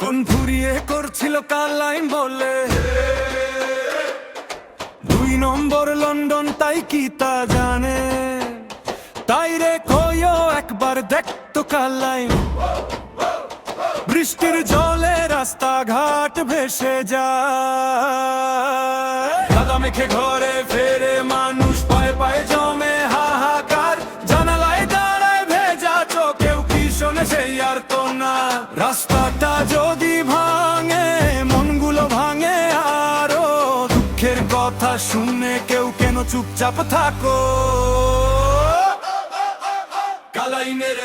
কোন ফুরিয়ে করছিল কালাইন বলে 2 নম্বর লন্ডন, তাই কি তা জানে? তাই রে কইও একবার দেখতো কালাইন, বৃষ্টির জলে রাস্তাঘাট ভেসে যায়। কাদা মেখে ঘরে ফেরে মানুষ, পায়ে পায়ে জমে হাহাকার, জানালায় দাঁড়ায় ভেজা চোখেও কি শোনে সেই আর তো না। রাস্তাটা যদি ভাঙে, মনগুলো ভাঙে আরো, দুঃখের কথা শুনে কেউ কেন চুপচাপ থাকো? কালাইনের